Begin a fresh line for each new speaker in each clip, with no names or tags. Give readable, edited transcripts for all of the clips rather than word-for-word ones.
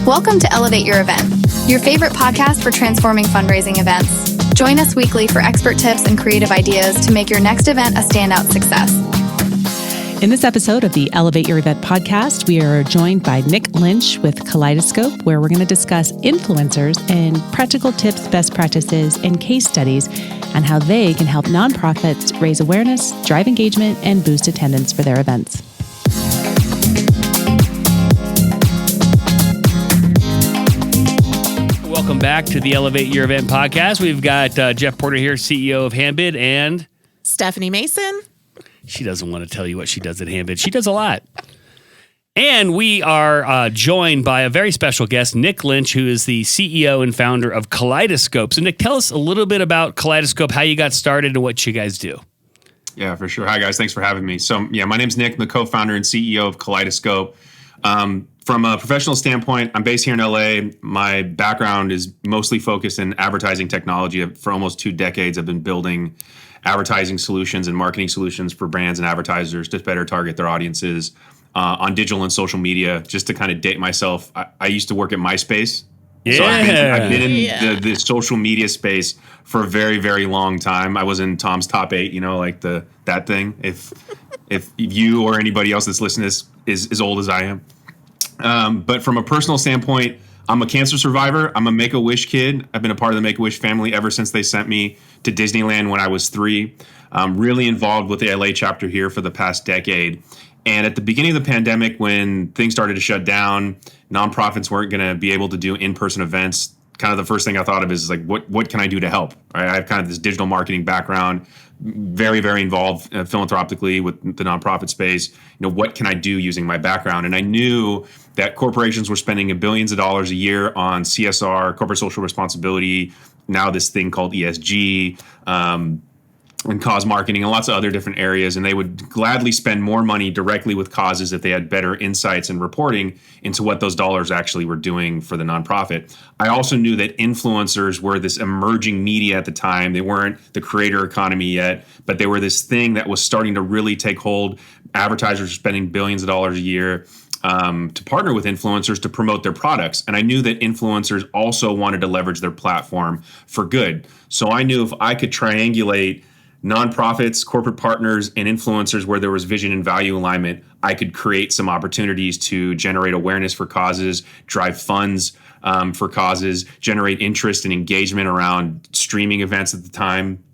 Welcome to Elevate Your Event, your favorite podcast for transforming fundraising events. Join us weekly for expert tips and creative ideas to make your next event a standout success.
In this episode of the Elevate Your Event podcast, we are joined by Nick Lynch with Kaleidoscope, where we're going to discuss influencers and practical tips, best practices, and case studies on how they can help nonprofits raise awareness, drive engagement, and boost attendance for their events.
Welcome back to the Elevate Your Event podcast. We've got Jeff Porter here, CEO of Handbid, and
Stephanie Mason.
She doesn't want to tell you what she does at Handbid. She does a lot. And we are joined by a very special guest, Nick Lynch, who is the CEO and founder of Kaleidoscope. So, Nick, tell us a little bit about Kaleidoscope, how you got started, and what you guys do.
Yeah, for sure. Hi, guys. Thanks for having me. So, my name's Nick. I'm the co-founder and CEO of Kaleidoscope. From a professional standpoint, I'm based here in LA. My background is mostly focused in advertising technology. For almost 2 decades, I've been building advertising solutions and marketing solutions for brands and advertisers to better target their audiences on digital and social media. Just to kind of date myself, I used to work at MySpace.
Yeah.
So I've been in the social media space for a very, very long time. I was in Tom's top 8, like that thing. If you or anybody else that's listening is as old as I am. But from a personal standpoint, I'm a cancer survivor. I'm a Make-A-Wish kid. I've been a part of the Make-A-Wish family ever since they sent me to Disneyland when I was 3. I'm really involved with the LA chapter here for the past decade. And at the beginning of the pandemic, when things started to shut down, nonprofits weren't going to be able to do in-person events. Kind of the first thing I thought of is like, what can I do to help? Right? I have kind of this digital marketing background, very, very involved philanthropically with the nonprofit space. What can I do using my background? And I knew that corporations were spending billions of dollars a year on CSR, corporate social responsibility, now this thing called ESG, and cause marketing and lots of other different areas. And they would gladly spend more money directly with causes if they had better insights and reporting into what those dollars actually were doing for the nonprofit. I also knew that influencers were this emerging media at the time. They weren't the creator economy yet, but they were this thing that was starting to really take hold. Advertisers were spending billions of dollars a year to partner with influencers to promote their products. And I knew that influencers also wanted to leverage their platform for good. So I knew if I could triangulate nonprofits, corporate partners, and influencers where there was vision and value alignment, I could create some opportunities to generate awareness for causes, drive funds for causes, generate interest and engagement around streaming events at the time.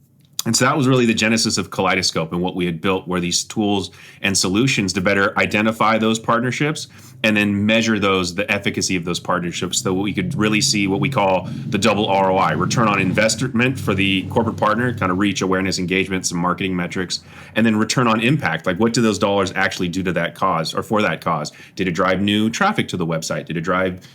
And so that was really the genesis of Kaleidoscope, and what we had built were these tools and solutions to better identify those partnerships and then measure the efficacy of those partnerships, so we could really see what we call the double ROI, return on investment for the corporate partner, kind of reach, awareness, engagement, some marketing metrics, and then return on impact. Like, what do those dollars actually do to that cause or for that cause? Did it drive new traffic to the website? Did it drive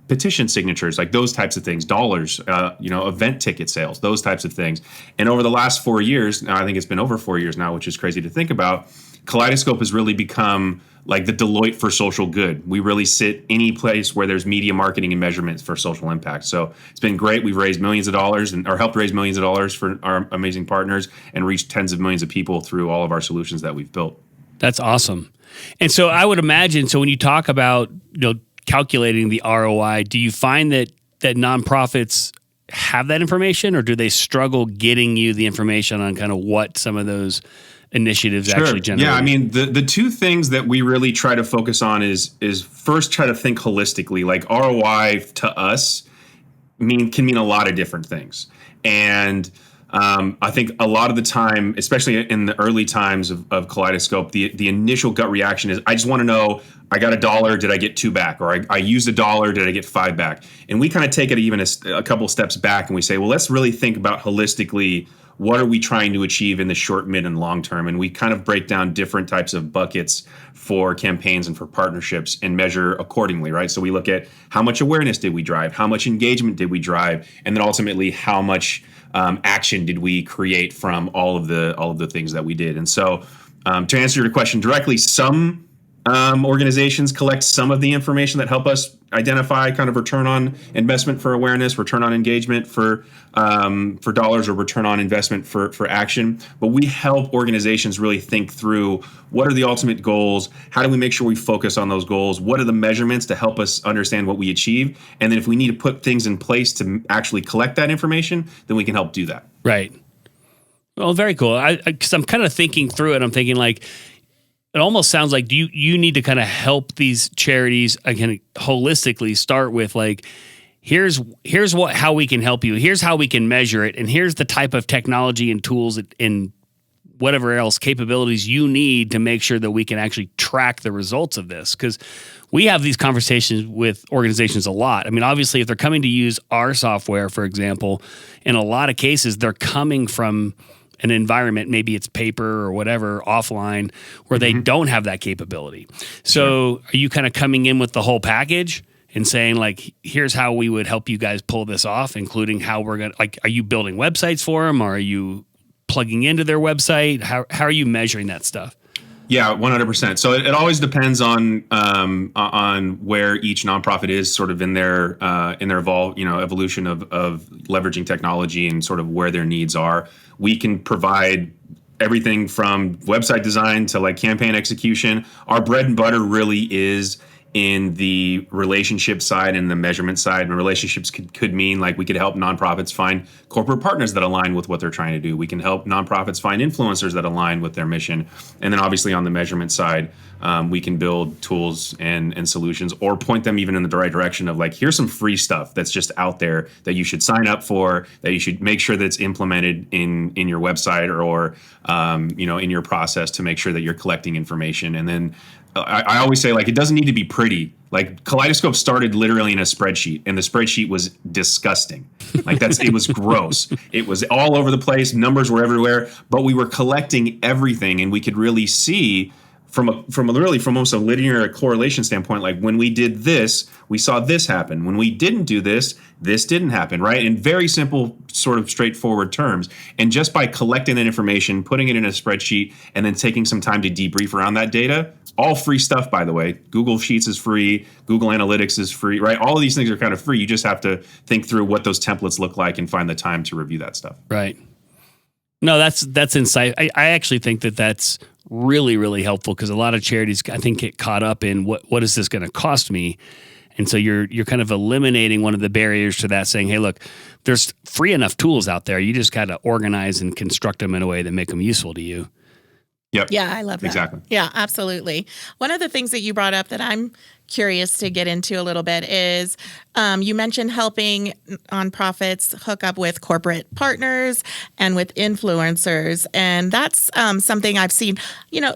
petition signatures? Like those types of things, dollars, event ticket sales, those types of things. And over the last 4 years, now I think it's been over 4 years now, which is crazy to think about, Kaleidoscope has really become like the Deloitte for social good. We really sit any place where there's media marketing and measurement for social impact. So it's been great. We've raised millions of dollars or helped raise millions of dollars for our amazing partners and reached tens of millions of people through all of our solutions that we've built.
That's awesome. And so I would imagine, so when you talk about calculating the ROI, do you find that nonprofits have that information, or do they struggle getting you the information on kind of what some of those initiatives actually generate?
Yeah, I mean, the 2 things that we really try to focus on is first try to think holistically. Like, ROI to us can mean a lot of different things. And I think a lot of the time, especially in the early times of Kaleidoscope, the initial gut reaction is, I just want to know, I got $1, did I get 2 back? Or I used $1, did I get 5 back? And we kind of take it even a couple steps back and we say, well, let's really think about holistically, what are we trying to achieve in the short, mid, and long term? And we kind of break down different types of buckets for campaigns and for partnerships and measure accordingly, right? So we look at how much awareness did we drive? How much engagement did we drive? And then ultimately, how much action did we create from all of the things that we did? And so to answer your question directly, some organizations collect some of the information that help us identify kind of return on investment for awareness, return on engagement for dollars, or return on investment for action. But we help organizations really think through what are the ultimate goals, how do we make sure we focus on those goals, what are the measurements to help us understand what we achieve, and then if we need to put things in place to actually collect that information, then we can help do that.
Right. Well, very cool. Because I'm kind of thinking through it. I'm thinking like, it almost sounds like you need to kind of help these charities again holistically start with like, here's how we can help you. Here's how we can measure it. And here's the type of technology and tools and whatever else capabilities you need to make sure that we can actually track the results of this. Because we have these conversations with organizations a lot. I mean, obviously, if they're coming to use our software, for example, in a lot of cases, they're coming from an environment, maybe it's paper or whatever, offline, where they don't have that capability. So are you kind of coming in with the whole package and saying like, here's how we would help you guys pull this off, including how we're going to, like, are you building websites for them? Or are you plugging into their website? How are you measuring that stuff?
Yeah, 100%. So it always depends on where each nonprofit is sort of in their evolution of leveraging technology and sort of where their needs are. We can provide everything from website design to like campaign execution. Our bread and butter really is in the relationship side and the measurement side. And relationships could mean like we could help nonprofits find corporate partners that align with what they're trying to do. We can help nonprofits find influencers that align with their mission. And then obviously on the measurement side, we can build tools and solutions, or point them even in the right direction of like, here's some free stuff that's just out there that you should sign up for, that you should make sure that's implemented in your website or in your process to make sure that you're collecting information. And then I always say, like, it doesn't need to be pretty. Like, Kaleidoscope started literally in a spreadsheet, and the spreadsheet was disgusting. Like, it was gross. It was all over the place. Numbers were everywhere, but we were collecting everything, and we could really see from almost a linear correlation standpoint, like when we did this, we saw this happen. When we didn't do this didn't happen, right? In very simple, sort of straightforward terms. And just by collecting that information, putting it in a spreadsheet, and then taking some time to debrief around that data, all free stuff, by the way. Google Sheets is free. Google Analytics is free, right? All of these things are kind of free. You just have to think through what those templates look like and find the time to review that stuff.
Right. No, that's insight. I actually think that's really, really helpful, because a lot of charities, I think, get caught up in what is this going to cost me? And so you're kind of eliminating one of the barriers to that, saying, hey, look, there's free enough tools out there. You just got to organize and construct them in a way that make them useful to you.
Yep.
Yeah, I love that.
Exactly.
Yeah, absolutely. One of the things that you brought up that I'm curious to get into a little bit is you mentioned helping nonprofits hook up with corporate partners and with influencers. And that's something I've seen,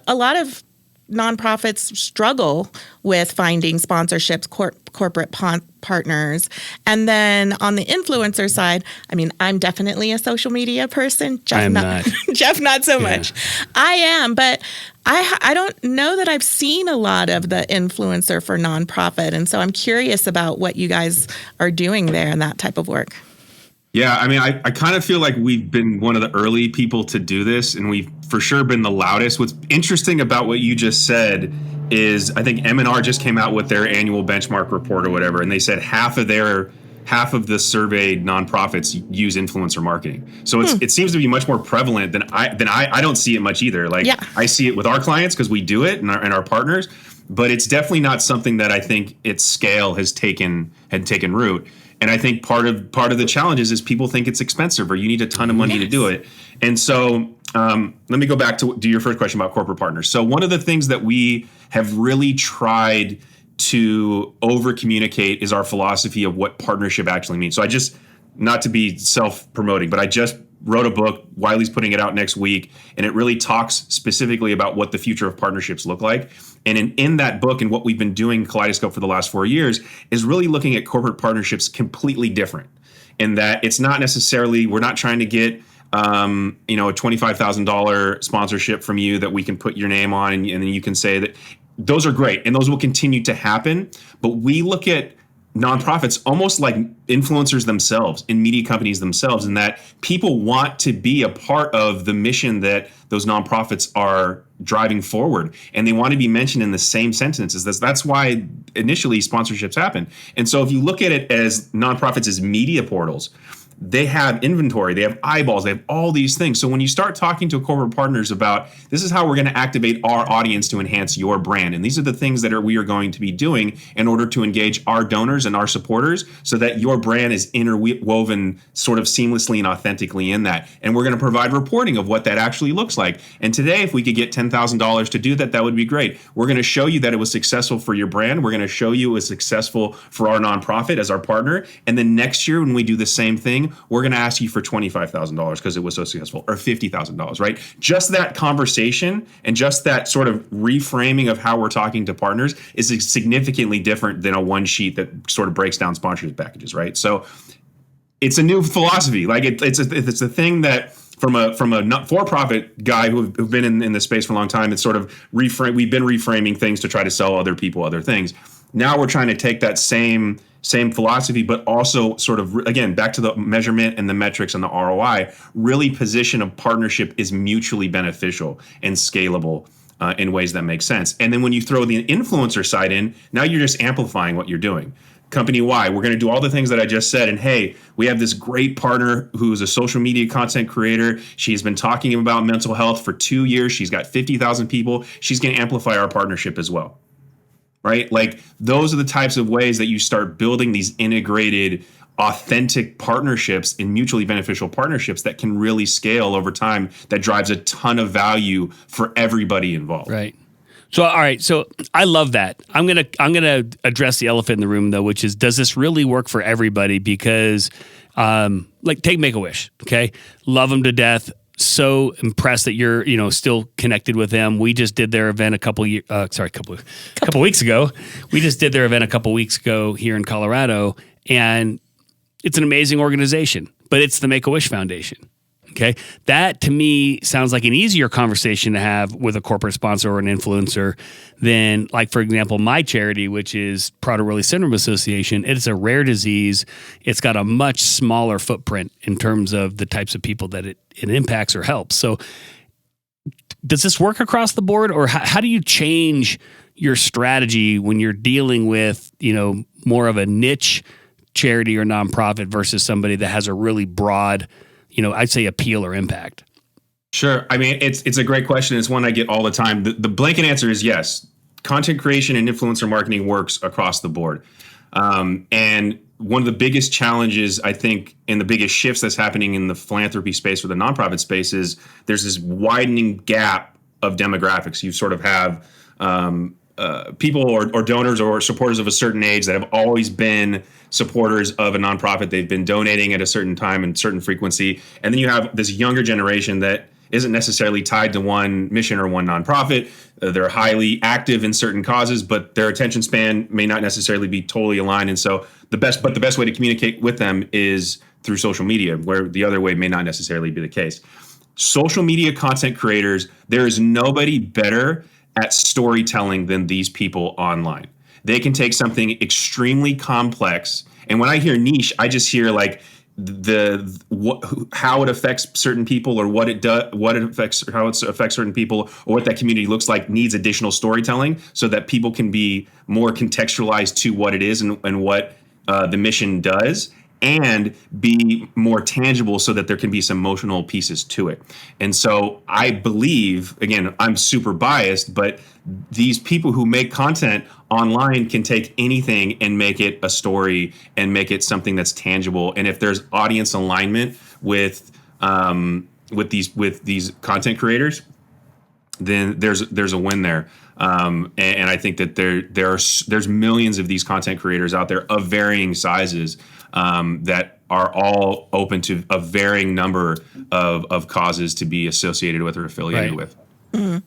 a lot of nonprofits struggle with finding sponsorships, corporate partners. And then on the influencer side, I mean, I'm definitely a social media person. Jeff, not. Jeff, not so much. I am, but I don't know that I've seen a lot of the influencer for nonprofit. And so I'm curious about what you guys are doing there in that type of work.
Yeah, I mean, I kind of feel like we've been one of the early people to do this, and we've for sure been the loudest. What's interesting about what you just said is I think M&R just came out with their annual benchmark report or whatever, and they said half of the surveyed nonprofits use influencer marketing. So it seems to be much more prevalent than I don't see it much either. Like, I see it with our clients because we do it and our partners, but it's definitely not something that I think its scale had taken root. And I think part of the challenge is people think it's expensive or you need a ton of money to do it. And so let me go back to your first question about corporate partners. So one of the things that we have really tried to over communicate is our philosophy of what partnership actually means. So not to be self-promoting, but I just wrote a book. Wiley's putting it out next week, and it really talks specifically about what the future of partnerships look like. And in that book, and what we've been doing Kaleidoscope for the last 4 years, is really looking at corporate partnerships completely different. In that it's not necessarily, we're not trying to get a $25,000 sponsorship from you that we can put your name on, and then you can say that. Those are great, and those will continue to happen. But we look at nonprofits almost like influencers themselves and media companies themselves, in that people want to be a part of the mission that those nonprofits are driving forward, and they want to be mentioned in the same sentences. That's why initially sponsorships happen. And so if you look at it as nonprofits as media portals, they have inventory, they have eyeballs, they have all these things. So when you start talking to corporate partners about, this is how we're going to activate our audience to enhance your brand, and these are the things that we are going to be doing in order to engage our donors and our supporters so that your brand is interwoven sort of seamlessly and authentically in that. And we're going to provide reporting of what that actually looks like. And today, if we could get $10,000 to do that, that would be great. We're going to show you that it was successful for your brand. We're going to show you it was successful for our nonprofit as our partner. And then next year, when we do the same thing, we're going to ask you for $25,000 because it was so successful, or $50,000, right? Just that conversation and just that sort of reframing of how we're talking to partners is significantly different than a one sheet that sort of breaks down sponsorship packages, right? So it's a new philosophy. Like it's a thing that from a not for-profit guy who've been in the space for a long time, it's sort of we've been reframing things to try to sell other people other things. Now we're trying to take that same philosophy, but also sort of, again, back to the measurement and the metrics and the ROI, really position a partnership is mutually beneficial and scalable in ways that make sense. And then when you throw the influencer side in, now you're just amplifying what you're doing. Company Y, we're going to do all the things that I just said. And hey, we have this great partner who's a social media content creator. She's been talking about mental health for 2 years. She's got 50,000 people. She's going to amplify our partnership as well. Right? Like those are the types of ways that you start building these integrated, authentic partnerships and mutually beneficial partnerships that can really scale over time, that drives a ton of value for everybody involved.
Right. So, all right. So I love that. I'm going to address the elephant in the room though, which is, does this really work for everybody? Because like take Make-A-Wish. Okay. Love them to death. So impressed that you're, still connected with them. We just did their event a couple weeks ago. We just did their event a couple weeks ago here in Colorado, and it's an amazing organization, but it's the Make-A-Wish Foundation. Okay. That to me sounds like an easier conversation to have with a corporate sponsor or an influencer than, like, for example, my charity, which is Prader-Willi Syndrome Association. It's a rare disease. It's got a much smaller footprint in terms of the types of people that it impacts or helps. So does this work across the board, or how do you change your strategy when you're dealing with, more of a niche charity or nonprofit versus somebody that has a really broad, I'd say appeal or impact?
Sure. I mean, it's a great question. It's one I get all the time. The blanket answer is yes. Content creation and influencer marketing works across the board. And one of the biggest challenges, I think, and the biggest shifts that's happening in the philanthropy space or the nonprofit space is there's this widening gap of demographics. You sort of have people or donors or supporters of a certain age that have always been supporters of a nonprofit. They've been donating at a certain time and certain frequency. And then you have this younger generation that isn't necessarily tied to one mission or one nonprofit. They're highly active in certain causes, but their attention span may not necessarily be totally aligned. And so the best way to communicate with them is through social media, where the other way may not necessarily be the case. Social media content creators, there is nobody better at storytelling than these people online. They can take something extremely complex, and when I hear niche, I just hear like how it affects certain people, or what it affects, or how it affects certain people, or what that community looks like needs additional storytelling so that people can be more contextualized to what it is and what the mission does, and be more tangible so that there can be some emotional pieces to it. And so I believe, again, I'm super biased, but these people who make content online can take anything and make it a story and make it something that's tangible. And if there's audience alignment with these content creators, then there's a win there. And I think that there's millions of these content creators out there of varying sizes that are all open to a varying number of causes to be associated with or affiliated with.
Mm-hmm.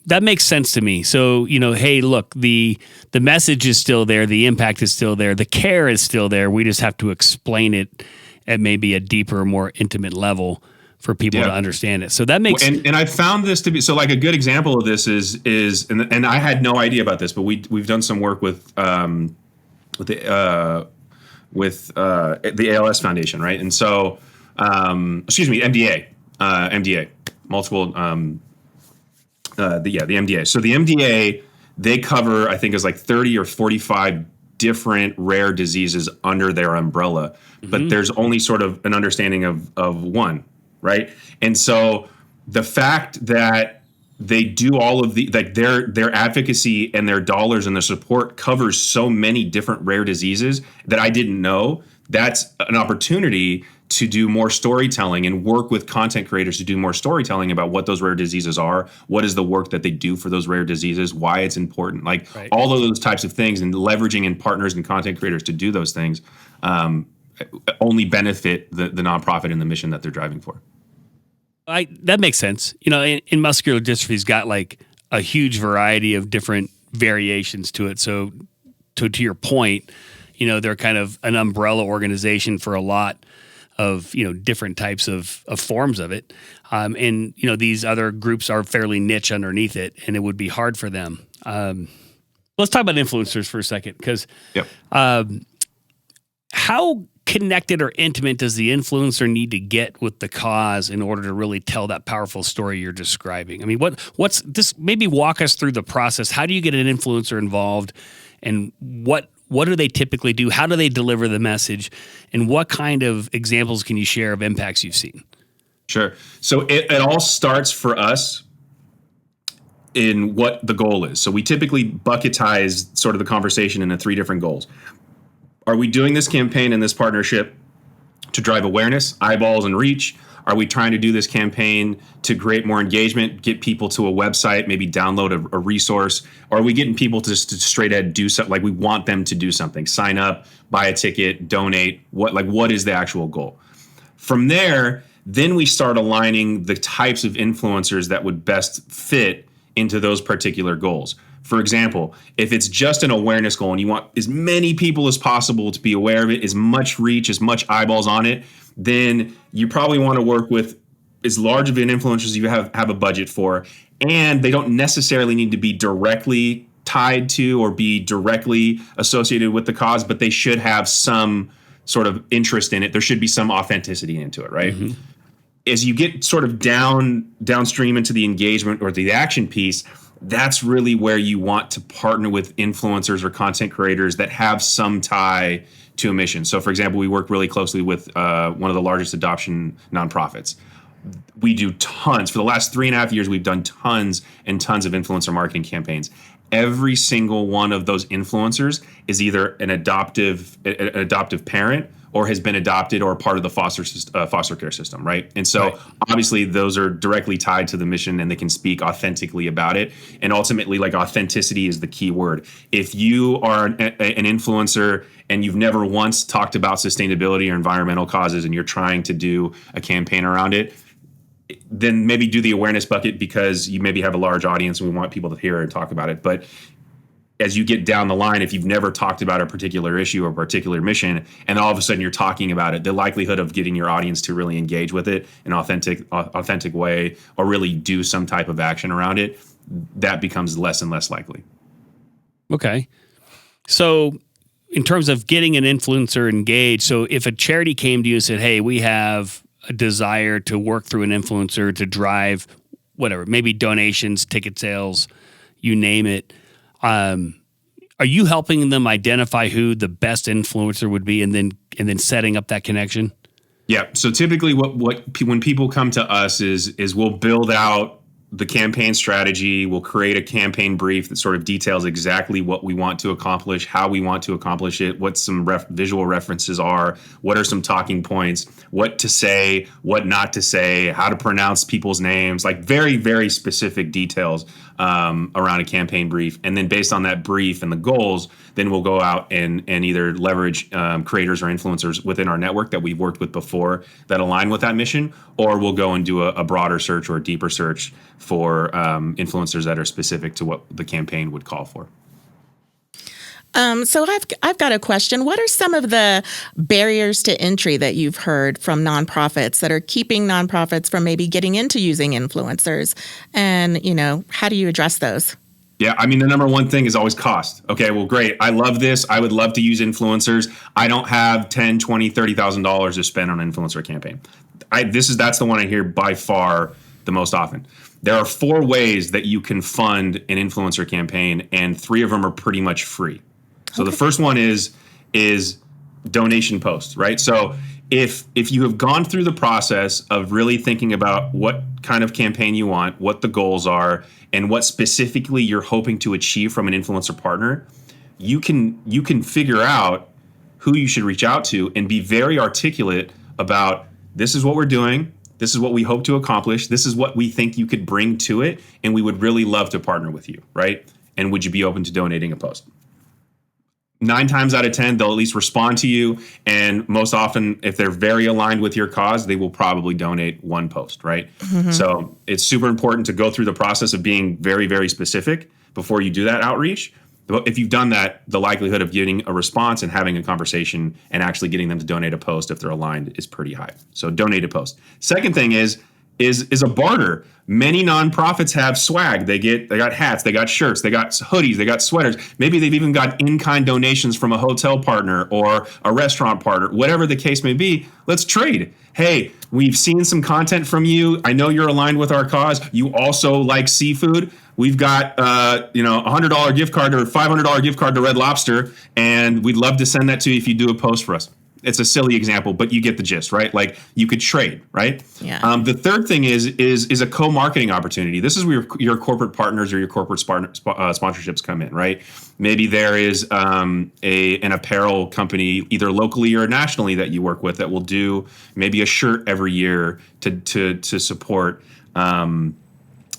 That makes sense to me. So, hey, look, the message is still there. The impact is still there. The care is still there. We just have to explain it at maybe a deeper, more intimate level for people to understand it. So that makes
and I found this to be so, like, a good example of this is and I had no idea about this, but we've done some work with the ALS Foundation, right? And so, MDA, multiple, the MDA. So the MDA, they cover, I think, is like 30 or 45 different rare diseases under their umbrella, but there's only sort of an understanding of one, right? And so the fact that they do all of the, like their advocacy and their dollars and their support covers so many different rare diseases that I didn't know, that's an opportunity to do more storytelling and work with content creators to do more storytelling about what those rare diseases are, what is the work that they do for those rare diseases, why it's important, like all of those types of things, and leveraging in partners and content creators to do those things only benefit the nonprofit and the mission that they're driving for.
That makes sense. You know, in muscular dystrophy's got like a huge variety of different variations to it. So to your point, you know, they're kind of an umbrella organization for a lot of, you know, different types of forms of it. And, you know, these other groups are fairly niche underneath it, and it would be hard for them. Let's talk about influencers for a second, because how connected or intimate does the influencer need to get with the cause in order to really tell that powerful story you're describing? I mean, what's this? Maybe walk us through the process. How do you get an influencer involved, and what do they typically do? How do they deliver the message? And what kind of examples can you share of impacts you've seen?
Sure. So it all starts for us in what the goal is. So we typically bucketize sort of the conversation into 3 different goals. Are we doing this campaign and this partnership to drive awareness, eyeballs, and reach? Are we trying to do this campaign to create more engagement, get people to a website, maybe download a resource? Or are we getting people to straight ahead do something, like we want them to do something, sign up, buy a ticket, donate? What is the actual goal? From there, then we start aligning the types of influencers that would best fit into those particular goals. For example, if it's just an awareness goal and you want as many people as possible to be aware of it, as much reach, as much eyeballs on it, then you probably want to work with as large of an influencer as you have a budget for. And they don't necessarily need to be directly tied to or be directly associated with the cause, but they should have some sort of interest in it. There should be some authenticity into it, right? Mm-hmm. As you get sort of downstream into the engagement or the action piece, that's really where you want to partner with influencers or content creators that have some tie to a mission. So, for example, we work really closely with one of the largest adoption nonprofits. We do tons. For the last 3.5 years, we've done tons and tons of influencer marketing campaigns. Every single one of those influencers is either an adoptive parent or has been adopted or part of the foster care system, right? And so obviously those are directly tied to the mission and they can speak authentically about it. And ultimately, like, authenticity is the key word. If you are an influencer and you've never once talked about sustainability or environmental causes and you're trying to do a campaign around it, then maybe do the awareness bucket because you maybe have a large audience and we want people to hear and talk about it. But as you get down the line, if you've never talked about a particular issue or a particular mission, and all of a sudden you're talking about it, the likelihood of getting your audience to really engage with it in an authentic way or really do some type of action around it, that becomes less and less likely.
Okay. So in terms of getting an influencer engaged, so if a charity came to you and said, hey, we have a desire to work through an influencer to drive whatever, maybe donations, ticket sales, you name it, are you helping them identify who the best influencer would be and then setting up that connection?
Yeah. So typically when people come to us is we'll build out the campaign strategy. We'll create a campaign brief that sort of details exactly what we want to accomplish, how we want to accomplish it, what some visual references are, what are some talking points, what to say, what not to say, how to pronounce people's names, like very, very specific details around a campaign brief. And then based on that brief and the goals, then we'll go out and either leverage creators or influencers within our network that we've worked with before that align with that mission, or we'll go and do a broader search or a deeper search for influencers that are specific to what the campaign would call for.
So I've got a question. What are some of the barriers to entry that you've heard from nonprofits that are keeping nonprofits from maybe getting into using influencers? And, how do you address those?
Yeah, I mean, the number one thing is always cost. Okay, well, great. I love this. I would love to use influencers. I don't have $10, $20, $30,000 to spend on an influencer campaign. That's the one I hear by far the most often. There are 4 ways that you can fund an influencer campaign, and 3 of them are pretty much free. So the first one is donation posts, right? So if you have gone through the process of really thinking about what kind of campaign you want, what the goals are, and what specifically you're hoping to achieve from an influencer partner, you can figure out who you should reach out to and be very articulate about, this is what we're doing, this is what we hope to accomplish, this is what we think you could bring to it, and we would really love to partner with you, right? And would you be open to donating a post? 9 times out of 10, they'll at least respond to you. And most often, if they're very aligned with your cause, they will probably donate 1 post, right? Mm-hmm. So it's super important to go through the process of being very, very specific before you do that outreach. If you've done that, the likelihood of getting a response and having a conversation and actually getting them to donate a post if they're aligned is pretty high. So donate a post. Second thing is a barter. Many nonprofits have swag. They got hats, they got shirts, they got hoodies, they got sweaters. Maybe they've even got in-kind donations from a hotel partner or a restaurant partner, whatever the case may be. Let's trade. Hey, we've seen some content from you. I know you're aligned with our cause. You also like seafood. We've got $100 gift card or $500 gift card to Red Lobster, and we'd love to send that to you if you do a post for us. It's a silly example, but you get the gist, right? Like, you could trade, right?
Yeah.
The third thing is a co-marketing opportunity. This is where your corporate partners or your corporate sponsorships come in, right? Maybe there is an apparel company, either locally or nationally, that you work with that will do maybe a shirt every year to support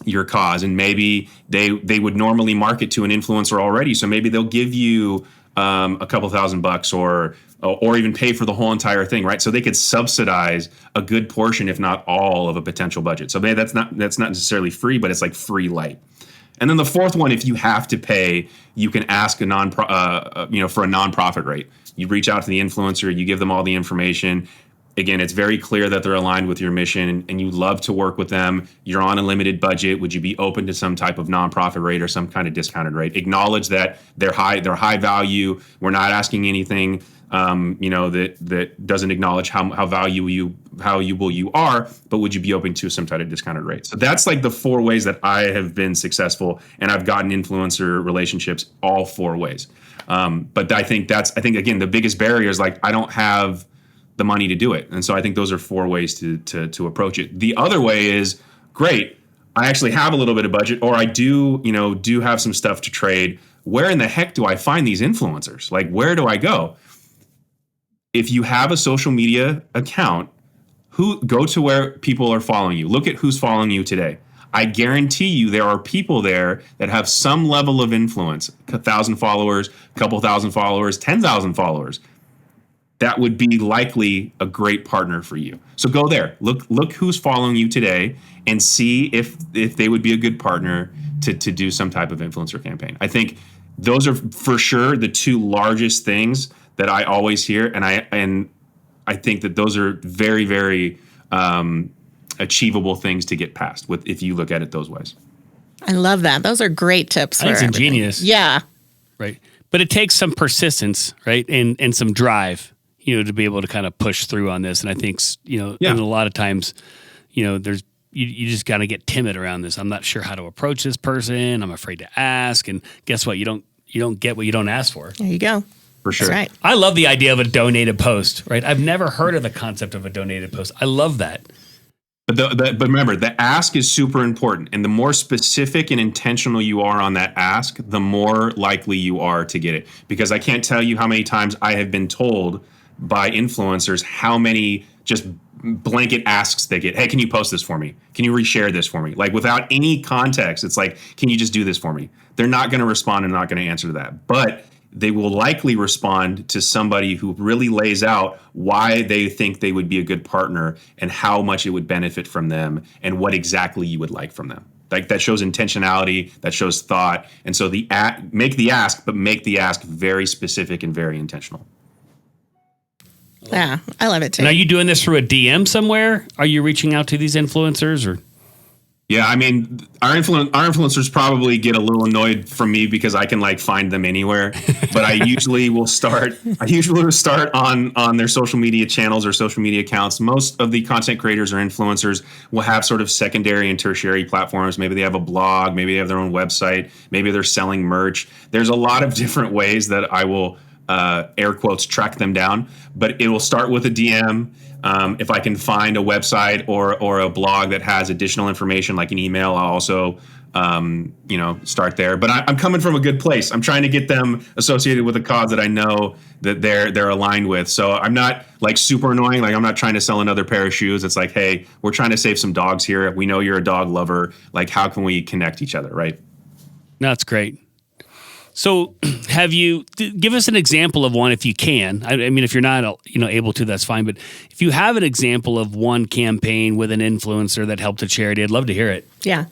your cause, and maybe they would normally market to an influencer already, so maybe they'll give you a couple $1,000 or even pay for the whole entire thing, right? So they could subsidize a good portion, if not all, of a potential budget. So maybe that's not necessarily free, but it's like free light. And then the fourth one, if you have to pay, you can ask for a nonprofit rate. You reach out to the influencer, you give them all the information. Again, it's very clear that they're aligned with your mission and you love to work with them. You're on a limited budget. Would you be open to some type of nonprofit rate or some kind of discounted rate? Acknowledge that they're high value. We're not asking anything that doesn't acknowledge how valuable you are, but would you be open to some type of discounted rate? So that's like the 4 ways that I have been successful, and I've gotten influencer relationships all 4 ways. But I think again, the biggest barrier is like, I don't have the money to do it. And so I think those are 4 ways to approach it. The other way is, great, I actually have a little bit of budget, or I do have some stuff to trade. Where in the heck do I find these influencers? Like, where do I go? If you have a social media account, go to where people are following you. Look at who's following you today. I guarantee you there are people there that have some level of influence, 1,000 followers, a couple thousand followers, 10,000 followers. That would be likely a great partner for you. So go there, look who's following you today, and see if they would be a good partner to do some type of influencer campaign. I think those are for sure the 2 largest things that I always hear, and I think that those are very, very achievable things to get past if you look at it those ways.
I love that. Those are great tips.
It's ingenious.
Yeah.
Right. But it takes some persistence, right, and some drive, to be able to kind of push through on this. And I think, and a lot of times, there's you just got to get timid around this. I'm not sure how to approach this person. I'm afraid to ask. And guess what? You don't get what you don't ask for.
There you go.
For sure.
That's right.
I love the idea of a donated post, right? I've never heard of the concept of a donated post. I love that.
But remember, the ask is super important. And the more specific and intentional you are on that ask, the more likely you are to get it. Because I can't tell you how many times I have been told by influencers how many just blanket asks they get. Hey, can you post this for me? Can you reshare this for me? Like, without any context, it's like, can you just do this for me? They're not going to respond and not going to answer to that. But they will likely respond to somebody who really lays out why they think they would be a good partner and how much it would benefit from them and what exactly you would like from them. Like, that shows intentionality, that shows thought. And so make the ask, but make the ask very specific and very intentional.
Yeah, I love it too.
And are you doing this through a DM somewhere? Are you reaching out to these influencers or?
Yeah, I mean, our influencers probably get a little annoyed from me because I can like find them anywhere. But I usually will start on their social media channels or social media accounts. Most of the content creators or influencers will have sort of secondary and tertiary platforms. Maybe they have a blog, maybe they have their own website, maybe they're selling merch. There's a lot of different ways that I will air quotes track them down, but it will start with a DM. If I can find a website or a blog that has additional information like an email, I'll also start there. But I'm coming from a good place. I'm trying to get them associated with a cause that I know that they're aligned with. So I'm not like super annoying. Like I'm not trying to sell another pair of shoes. It's like, hey, we're trying to save some dogs here. We know you're a dog lover. Like, how can we connect each other, right?
That's great. So give us an example of one if you can. I mean, if you're not able to, that's fine. But if you have an example of one campaign with an influencer that helped a charity, I'd love to hear it.
Yeah.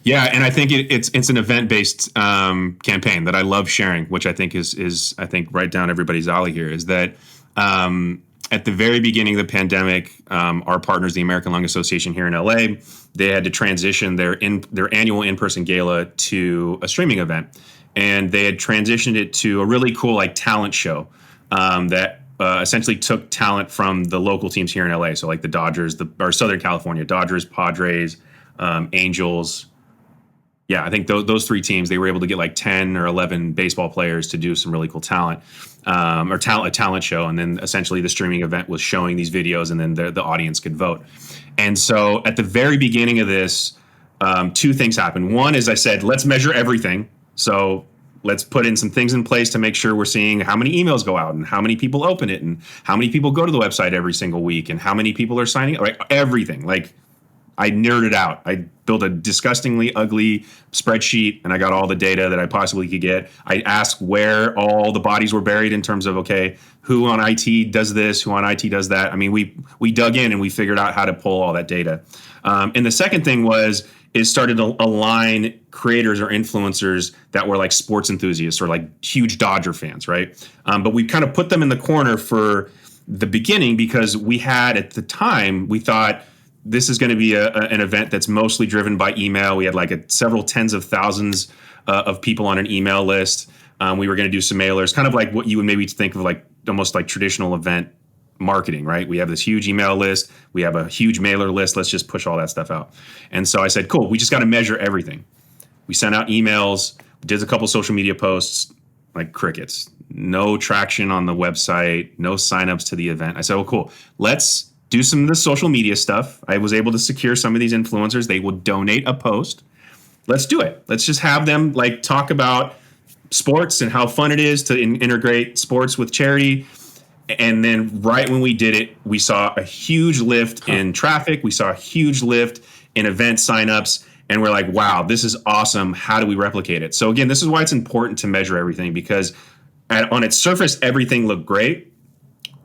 Yeah, and I think it's an event-based campaign that I love sharing, which I think is I think right down everybody's alley here, is that at the very beginning of the pandemic, our partners, the American Lung Association here in LA, they had to transition their annual in-person gala to a streaming event. And they had transitioned it to a really cool like talent show that essentially took talent from the local teams here in LA. So like the Dodgers, or Southern California, Dodgers, Padres, Angels. Yeah, I think those three teams, they were able to get like 10 or 11 baseball players to do some really cool talent, a talent show. And then essentially the streaming event was showing these videos, and then the audience could vote. And so at the very beginning of this, two things happened. One is I said, let's measure everything. So let's put in some things in place to make sure we're seeing how many emails go out and how many people open it and how many people go to the website every single week and how many people are signing up, like everything. Like I nerded out. I built a disgustingly ugly spreadsheet and I got all the data that I possibly could get. I asked where all the bodies were buried in terms of, okay, who on IT does this, who on IT does that. I mean, we dug in and we figured out how to pull all that data. And the second thing is started to align creators or influencers that were like sports enthusiasts or like huge Dodger fans, right? But we kind of put them in the corner for the beginning because we had at the time, we thought this is going to be an event that's mostly driven by email. We had like several tens of thousands of people on an email list. We were going to do some mailers, kind of like what you would maybe think of like almost like traditional event marketing, right? We have this huge email list. We have a huge mailer list. Let's just push all that stuff out. And so I said, cool, we just got to measure everything. We sent out emails, did a couple social media posts, like crickets, no traction on the website, no signups to the event. I said, oh, cool. Let's do some of the social media stuff. I was able to secure some of these influencers. They would donate a post. Let's do it. Let's just have them like talk about sports and how fun it is to integrate sports with charity. And then right when we did it, we saw a huge lift in traffic. We saw a huge lift in event signups. And we're like, wow, this is awesome. How do we replicate it? So again, this is why it's important to measure everything, because on its surface, everything looked great.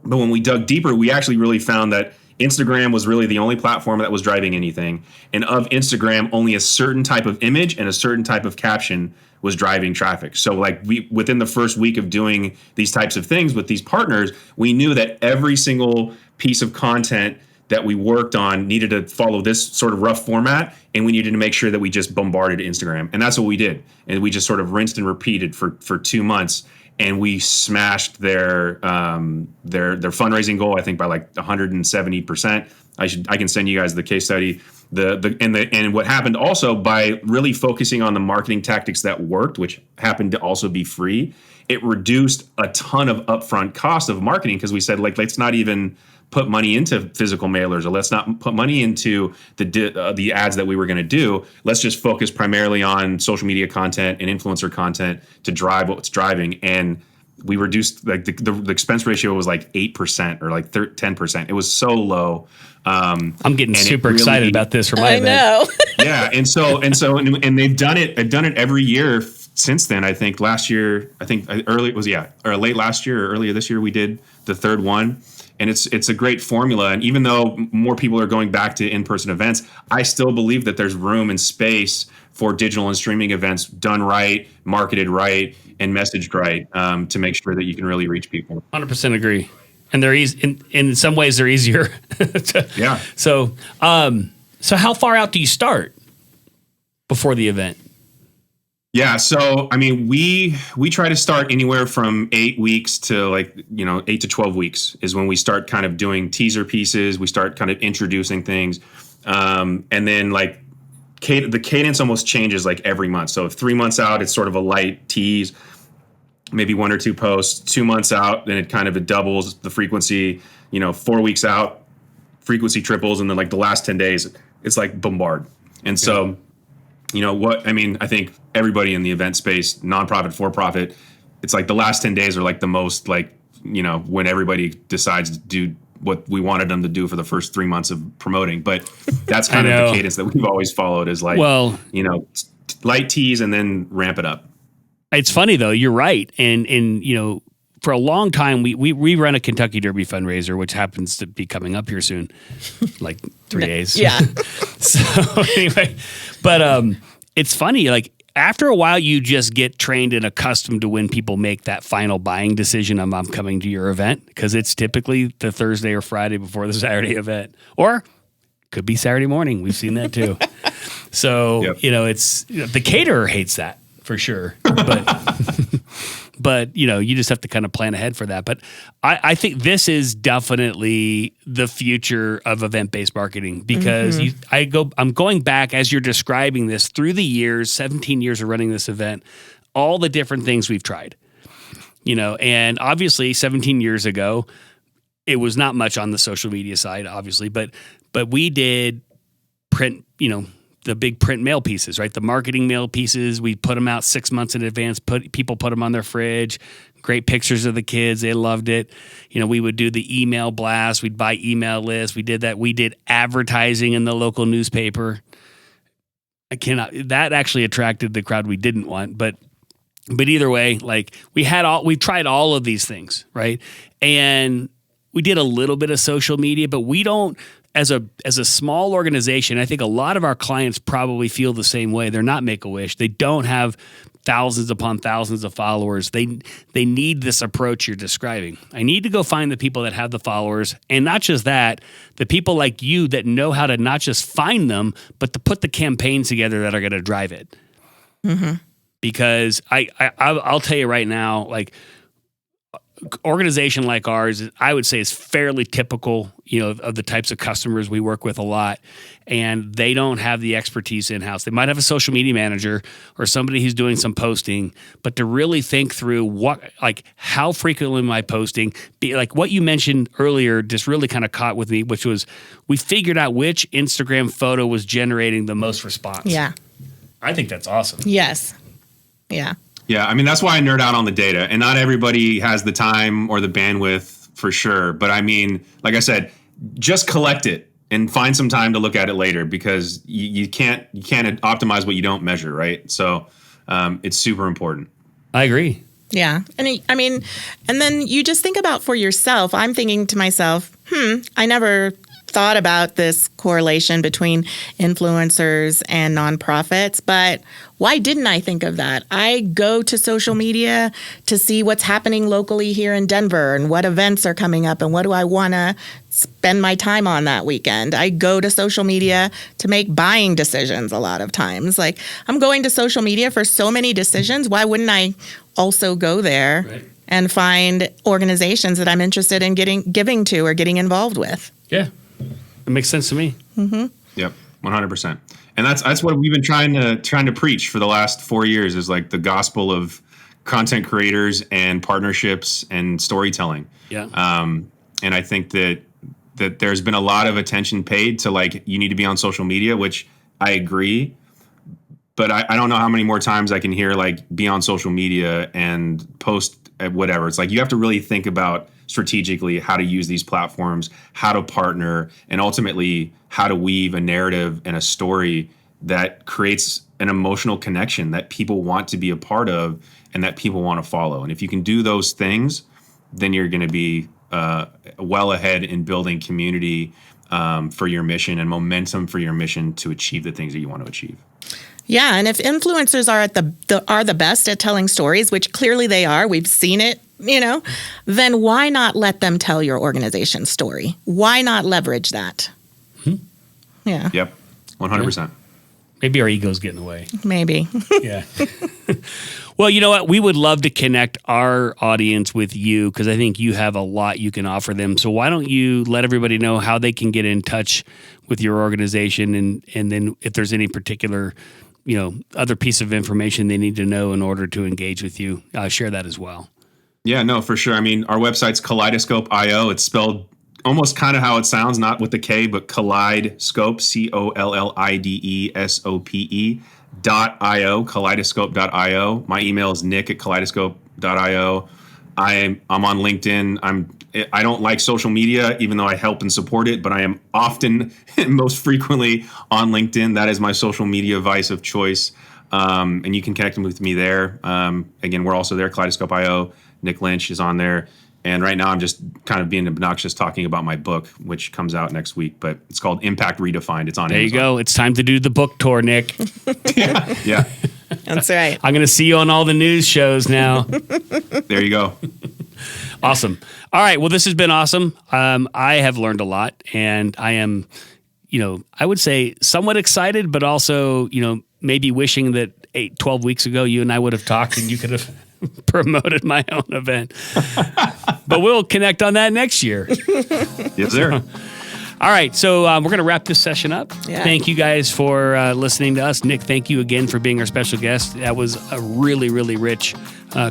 But when we dug deeper, we actually really found that Instagram was really the only platform that was driving anything. And of Instagram, only a certain type of image and a certain type of caption was driving traffic. So like within the first week of doing these types of things with these partners, we knew that every single piece of content that we worked on needed to follow this sort of rough format, and we needed to make sure that we just bombarded Instagram. And that's what we did. And we just sort of rinsed and repeated for 2 months. And we smashed their fundraising goal, I think, by like 170%. I can send you guys the case study. And what happened also by really focusing on the marketing tactics that worked, which happened to also be free, it reduced a ton of upfront cost of marketing, because we said, like, let's not even put money into physical mailers, or let's not put money into the ads that we were going to do. Let's just focus primarily on social media content and influencer content to drive what's driving. And we reduced, like, the expense ratio was like 8% or like 10%. It was so low.
I'm getting super excited about this for my event.
I know.
Yeah, and they've done it. I've done it every year since then. I think last year, late last year or earlier this year, we did the third one. And it's a great formula. And even though more people are going back to in-person events, I still believe that there's room and space for digital and streaming events done right, marketed right, and messaged right, to make sure that you can really reach people.
100% agree. And they're easy. In some ways, they're easier.
Yeah.
So how far out do you start? before the event?
Yeah. So, I mean, we try to start anywhere from 8 weeks to 8 to 12 weeks is when we start kind of doing teaser pieces. We start kind of introducing things. And then the cadence almost changes like every month. So if 3 months out, it's sort of a light tease, maybe 1 or 2 posts. 2 months out, then it doubles the frequency. 4 weeks out, frequency triples. And then the last 10 days, it's like bombard. And so, I think everybody in the event space, nonprofit, for-profit, it's like the last 10 days are like the most when everybody decides to do what we wanted them to do for the first 3 months of promoting. But that's kind of the cadence that we've always followed is light tease and then ramp it up.
It's funny though. You're right. And for a long time, we run a Kentucky Derby fundraiser, which happens to be coming up here soon, like 3 days.
Yeah.
So anyway, but it's funny. After a while, you just get trained and accustomed to when people make that final buying decision. I'm coming to your event because it's typically the Thursday or Friday before the Saturday event, or could be Saturday morning. We've seen that too. So it's the caterer hates that for sure, but you just have to kind of plan ahead for that. But I think this is definitely the future of event-based marketing because I'm going back as you're describing this through the years, 17 years of running this event, all the different things we've tried, and obviously 17 years ago, it was not much on the social media side, obviously, but we did print, the big print mail pieces, right? The marketing mail pieces, we put them out 6 months in advance. People put them on their fridge. Great pictures of the kids. They loved it. We would do the email blast. We'd buy email lists. We did that. We did advertising in the local newspaper. That actually attracted the crowd we didn't want. But either way, we tried all of these things, right? And we did a little bit of social media, but we don't, as a small organization, I think a lot of our clients probably feel the same way. They're not Make-A-Wish. They don't have thousands upon thousands of followers. They need this approach you're describing. I need to go find the people that have the followers, and not just that, the people like you that know how to not just find them, but to put the campaigns together that are going to drive it. Mm-hmm. Because I'll tell you right now, organization like ours, I would say, is fairly typical, of the types of customers we work with a lot, and they don't have the expertise in-house. They might have a social media manager or somebody who's doing some posting, but to really think through how frequently am I posting? What you mentioned earlier just really kind of caught with me, which was we figured out which Instagram photo was generating the most response.
Yeah.
I think that's awesome.
Yes. Yeah.
Yeah, I mean, that's why I nerd out on the data, and not everybody has the time or the bandwidth for sure. But I mean, like I said, just collect it and find some time to look at it later because you can't optimize what you don't measure, right? So it's super important.
I agree.
Yeah. And then you just think about for yourself. I'm thinking to myself, I never thought about this correlation between influencers and nonprofits, but why didn't I think of that? I go to social media to see what's happening locally here in Denver and what events are coming up and what do I want to spend my time on that weekend. I go to social media to make buying decisions a lot of times. I'm going to social media for so many decisions. Why wouldn't I also go there and find organizations that I'm interested in giving to or getting involved with?
Yeah. It makes sense to me.
Mm-hmm.
Yep, 100%. And that's what we've been trying to preach for the last 4 years is the gospel of content creators and partnerships and storytelling.
Yeah.
And I think that there's been a lot of attention paid to you need to be on social media, which I agree. But I don't know how many more times I can hear be on social media and post whatever. It's you have to really think about strategically how to use these platforms, how to partner, and ultimately how to weave a narrative and a story that creates an emotional connection that people want to be a part of and that people want to follow. And if you can do those things, then you're going to be well ahead in building community for your mission and momentum for your mission to achieve the things that you want to achieve.
Yeah, and if influencers are the best at telling stories, which clearly they are, we've seen it, then why not let them tell your organization's story? Why not leverage that?
Mm-hmm.
Yeah.
Yep, 100%.
Maybe our ego's getting in the way.
Maybe.
Yeah. Well, you know what? We would love to connect our audience with you because I think you have a lot you can offer them. So why don't you let everybody know how they can get in touch with your organization, and then if there's any particular, other piece of information they need to know in order to engage with you, share that as well.
Yeah, no, for sure. I mean, our website's Kaleidoscope.io. It's spelled almost kind of how it sounds, not with the K, but Kaleidescope, COLLIDESOPE.io, Kaleidoscope.io. My email is nick@kaleidoscope.io. I'm on LinkedIn. I don't like social media, even though I help and support it, but I am often and most frequently on LinkedIn. That is my social media vice of choice. And you can connect with me there. Again, we're also there, Kaleidoscope.io. Nick Lynch is on there. And right now I'm just kind of being obnoxious talking about my book, which comes out next week, but it's called Impact Redefined. It's on Amazon.
There you go. It's time to do the book tour, Nick.
Yeah.
That's right.
I'm going to see you on all the news shows now.
There you go.
Awesome. All right. Well, this has been awesome. I have learned a lot, and I am, I would say somewhat excited, but also, maybe wishing that 12 weeks ago you and I would have talked and you could have promoted my own event. But we'll connect on that next year.
Yes, sir.
All right. So we're going to wrap this session up.
Yeah.
Thank you guys for listening to us. Nick, thank you again for being our special guest. That was a really, really rich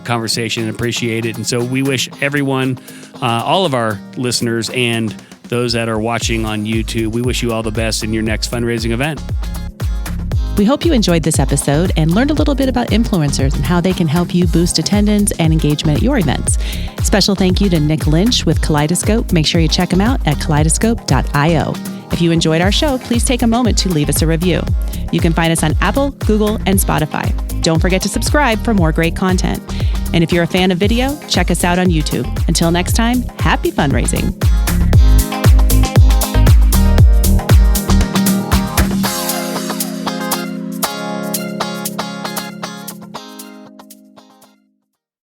conversation, and appreciate it. And so we wish everyone, all of our listeners and those that are watching on YouTube, we wish you all the best in your next fundraising event.
We hope you enjoyed this episode and learned a little bit about influencers and how they can help you boost attendance and engagement at your events. Special thank you to Nick Lynch with Kaleidoscope. Make sure you check him out at kaleidoscope.io. If you enjoyed our show, please take a moment to leave us a review. You can find us on Apple, Google, and Spotify. Don't forget to subscribe for more great content. And if you're a fan of video, check us out on YouTube. Until next time, happy fundraising.